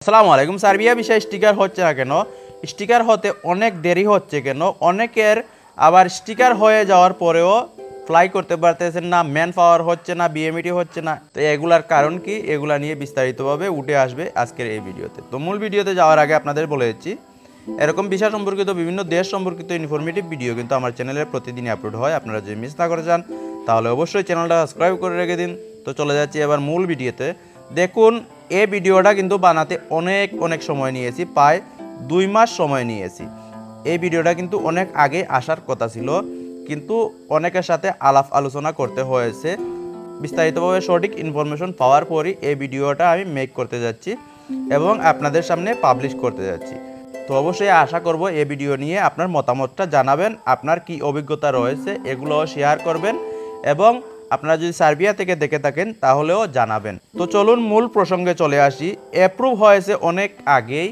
আসসালামু আলাইকুম। Serbia visa sticker হচ্ছে না কেন, স্টিকার হতে অনেক দেরি হচ্ছে কেন, অনেকের আবার স্টিকার হয়ে যাওয়ার পরেও ফ্লাই করতে পারতেছেন না, ম্যান পাওয়ার হচ্ছে না, বিএমইটি হচ্ছে না, তো এগুলার কারণ কি, এগুলা নিয়ে বিস্তারিতভাবে উঠে আসবে আজকের এই ভিডিওতে। তো মূল ভিডিওতে যাওয়ার আগে আপনাদের বলে দিচ্ছি, এরকম ভিসা সম্পর্কিত বিভিন্ন দেশ সম্পর্কিত ইনফরমেটিভ ভিডিও কিন্তু আমার চ্যানেলে প্রতিদিনই আপলোড হয়। আপনারা যদি মিস না করে যান তাহলে অবশ্যই চ্যানেলটা সাবস্ক্রাইব করে রেখে দিন। তো চলে যাচ্ছি এবার মূল ভিডিওতে। দেখুন, এই ভিডিওটা কিন্তু বানাতে অনেক সময় নিয়েছি, প্রায় 2 মাস সময় নিয়েছি। এই ভিডিওটা কিন্তু অনেক আগে আসার কথা ছিল, কিন্তু অনেকের সাথে আলাপ আলোচনা করতে হয়েছে। বিস্তারিতভাবে সঠিক ইনফরমেশন পাওয়ার পরই এই ভিডিওটা আমি মেক করতে যাচ্ছি এবং আপনাদের সামনে পাবলিশ করতে যাচ্ছি। তো অবশ্যই আশা করব এই ভিডিও নিয়ে আপনার মতামতটা জানাবেন, আপনার কি অভিজ্ঞতা রয়েছে এগুলোও শেয়ার করবেন এবং আপনারা যদি সার্বিয়া থেকে দেখে থাকেন তাহলেও জানাবেন। তো চলুন মূল প্রসঙ্গে চলে আসি। অ্যাপ্রুভ হয়েছে অনেক আগেই,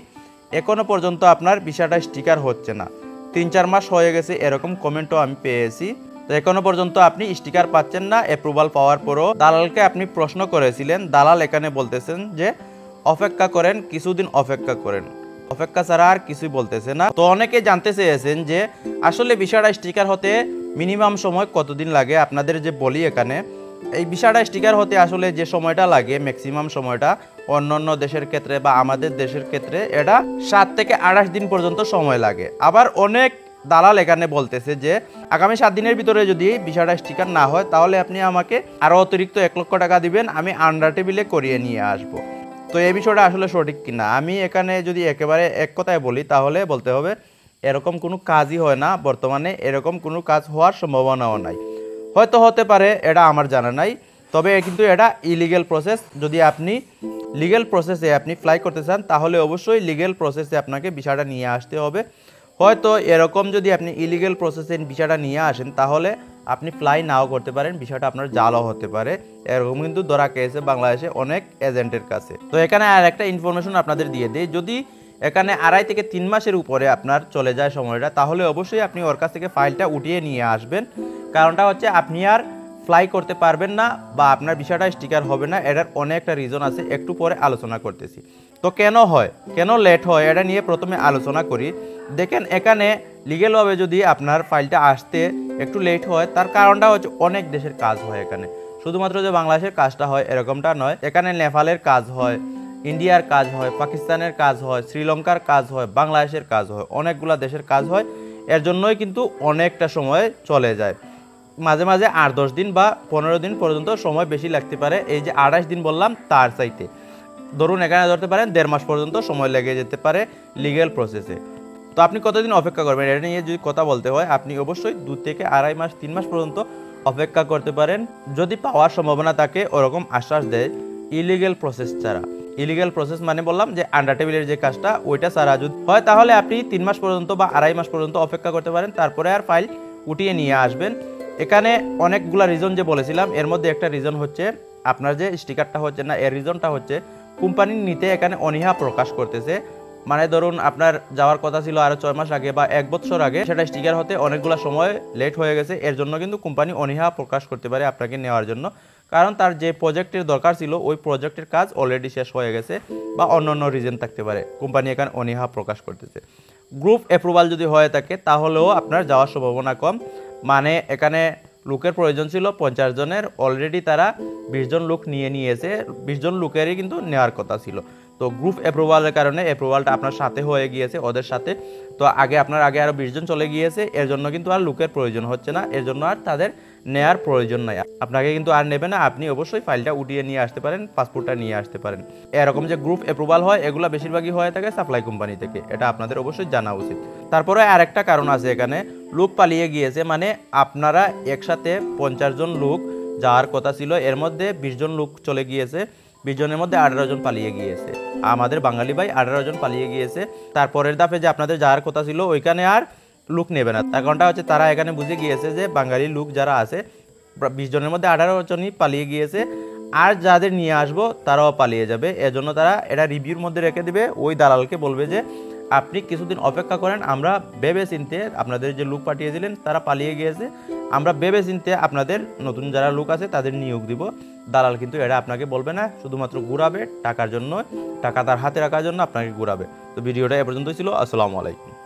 এখনো পর্যন্ত আপনার ভিসাটা স্টিকার হচ্ছে না। 3-4 মাস হয়ে গেছে এরকম কমেন্টও আমি পেয়েছি। তো এখনো পর্যন্ত আপনি স্টিকার পাচ্ছেন না। অ্যাপ্রুভাল পাওয়ার পরও দালালকে আপনি প্রশ্ন করেছিলেন, দালাল এখানে বলতেছেন যে অপেক্ষা করেন, কিছুদিন অপেক্ষা করেন। অপেক্ষা ছাড়া আর কিছুই বলতেছে না। তো অনেকে জানতে চেয়েছেন যে আসলে ভিসাটা স্টিকার হতে মিনিমাম সময় কতদিন লাগে। আপনাদের যে বলি, এখানে এই ভিসাটা স্টিকার হতে আসলে যে সময়টা লাগে, ম্যাক্সিমাম সময়টা অন্যান্য দেশের ক্ষেত্রে বা আমাদের দেশের ক্ষেত্রে এটা 7 থেকে 28 দিন পর্যন্ত সময় লাগে। আবার অনেক দালাল এখানে বলতেছে যে আগামী 7 দিনের ভিতরে যদি ভিসাটা স্টিকার না হয় তাহলে আপনি আমাকে আরও অতিরিক্ত 1 লক্ষ টাকা দিবেন, আমি আন্ডার টেবিলে করিয়ে নিয়ে আসবো। তো এই বিষয়টা আসলে সঠিক কিনা, আমি এখানে যদি একেবারে এক কথায় বলি তাহলে বলতে হবে এরকম কোনো কাজই হয় না বর্তমানে, এরকম কোনো কাজ হওয়ার সম্ভাবনাও নাই। হয়তো হতে পারে, এটা আমার জানা নাই, তবে কিন্তু এটা ইলিগেল প্রসেস। যদি আপনি লিগেল প্রসেসে আপনি ফ্লাই করতে চান তাহলে অবশ্যই লিগেল প্রসেসে আপনাকে ভিসাটা নিয়ে আসতে হবে। হয়তো এরকম যদি আপনি ইলিগেল প্রসেসে ভিসাটা নিয়ে আসেন তাহলে আপনি ফ্লাই নাও করতে পারেন, বিষয়টা আপনার জালও হতে পারে। এরকম কিন্তু ধরা খেয়েছে বাংলাদেশে অনেক এজেন্টের কাছে। তো এখানে আর একটা ইনফরমেশন আপনাদের দিয়ে দিই, যদি এখানে 2.5 থেকে 3 মাসের উপরে আপনার চলে যায় সময়টা, তাহলে অবশ্যই আপনি ওর কাছ থেকে ফাইলটা উঠিয়ে নিয়ে আসবেন। কারণটা হচ্ছে আপনি আর ফ্লাই করতে পারবেন না বা আপনার বিষয়টা স্টিকার হবে না। এটার অনেকটা রিজন আছে, একটু পরে আলোচনা করতেছি। তো কেন হয়, কেন লেট হয়, এটা নিয়ে প্রথমে আলোচনা করি। দেখেন, এখানে লিগেলভাবে যদি আপনার ফাইলটা আসতে একটু লেট হয়, তার কারণটা হচ্ছে অনেক দেশের কাজ হয় এখানে। শুধুমাত্র যে বাংলাদেশের কাজটা হয় এরকমটা নয়, এখানে নেপালের কাজ হয়, ইন্ডিয়ার কাজ হয়, পাকিস্তানের কাজ হয়, শ্রীলঙ্কার কাজ হয়, বাংলাদেশের কাজ হয়, অনেকগুলা দেশের কাজ হয়। এর জন্যই কিন্তু অনেকটা সময় চলে যায়। মাঝে মাঝে 8-10 দিন বা 15 দিন পর্যন্ত সময় বেশি লাগতে পারে। এই যে 28 দিন বললাম তার চাইতে ধরুন এখানে ধরতে পারেন 1.5 মাস পর্যন্ত সময় লেগে যেতে পারে লিগেল প্রসেসে। তো আপনি কতদিন অপেক্ষা করবেন, এটা নিয়ে যদি কথা বলতে হয় আপনি অবশ্যই 2 থেকে 2.5 মাস 3 মাস পর্যন্ত অপেক্ষা করতে পারেন, যদি পাওয়ার সম্ভাবনা থাকে ওরকম আশ্বাস দেয় ইলিগেল প্রসেস ছাড়া। ইলিগেল প্রসেস মানে বললাম যে আন্ডার টেবিলের যে কাজটা ওইটা ছাড়া যদি হয় তাহলে আপনি 3 মাস পর্যন্ত বা 2.5 মাস পর্যন্ত অপেক্ষা করতে পারেন, তারপরে আর ফাইল উঠিয়ে নিয়ে আসবেন। এখানে অনেকগুলা রিজন যে বলেছিলাম, এর মধ্যে একটা রিজন হচ্ছে আপনার যে স্টিকারটা হচ্ছে না, এর রিজনটা হচ্ছে কোম্পানির নিতে এখানে অনীহা প্রকাশ করতেছে। মানে ধরুন আপনার যাওয়ার কথা ছিল আরও 6 মাস আগে বা 1 বছর আগে, সেটা স্টিকার হতে অনেকগুলো সময় লেট হয়ে গেছে। এর জন্য কিন্তু কোম্পানি অনীহা প্রকাশ করতে পারে আপনাকে নেওয়ার জন্য, কারণ তার যে প্রজেক্টের দরকার ছিল ওই প্রজেক্টের কাজ অলরেডি শেষ হয়ে গেছে বা অন্য রিজন থাকতে পারে, কোম্পানি এখানে অনীহা প্রকাশ করতেছে। গ্রুপ অ্যাপ্রুভাল যদি হয়ে থাকে তাহলেও আপনার যাওয়ার সম্ভাবনা কম। মানে এখানে লোকের প্রয়োজন ছিল 50 জনের, অলরেডি তারা 20 জন লোক নিয়েছে। 20 জন লোকেরই কিন্তু নেওয়ার কথা ছিল। তো গ্রুপ অ্যাপ্রুভালের কারণে অ্যাপ্রুভালটা আপনার সাথে হয়ে গিয়েছে ওদের সাথে। তো আপনার আগে আরও 20 জন চলে গিয়েছে, এর জন্য কিন্তু আর লোকের প্রয়োজন হচ্ছে না, এর জন্য আর তাদের নেয়ার প্রয়োজন নাই, আপনাকে কিন্তু আর নেবে না। আপনি অবশ্যই ফাইলটা উঠিয়ে নিয়ে আসতে পারেন, পাসপোর্টটা নিয়ে আসতে পারেন। এরকম যে গ্রুপ অ্যাপ্রুভাল হয় এগুলো বেশিরভাগই হয়ে থাকে সাপ্লাই কোম্পানি থেকে, এটা আপনাদের অবশ্যই জানা উচিত। তারপরে আরেকটা কারণ আছে, এখানে লোক পালিয়ে গিয়েছে। মানে আপনারা একসাথে 50 জন লোক যাওয়ার কথা ছিল, এর মধ্যে 20 জন লোক চলে গিয়েছে, 20 জনের মধ্যে 18 জন পালিয়ে গিয়েছে। আমাদের বাঙালি ভাই 18 জন পালিয়ে গিয়েছে। তারপরের ধাপে যে আপনাদের যাওয়ার কথা ছিল ওইখানে আর লোক নেবে না, তার কারণটা হচ্ছে তারা এখানে বুঝে গিয়েছে যে বাঙালি লোক যারা আছে 20 জনের মধ্যে 18 জনই পালিয়ে গিয়েছে, আর যাদের নিয়ে আসবো তারাও পালিয়ে যাবে। এজন্য তারা এটা রিভিউর মধ্যে রেখে দিবে, ওই দালালকে বলবে যে আপনি কিছুদিন অপেক্ষা করেন, আমরা ভেবে চিনতে আপনাদের যে লোক পাঠিয়েছিলেন তারা পালিয়ে গিয়েছে, আমরা ভেবে চিন্তে আপনাদের নতুন যারা লোক আছে তাদের নিয়োগ দিব। দালাল কিন্তু এটা আপনাকে বলবে না, শুধুমাত্র ঘুরাবে টাকার জন্য, টাকা তার হাতে রাখার জন্য আপনাকে ঘুরাবে। তো ভিডিওটা এ পর্যন্তই ছিল। আসসালামু আলাইকুম।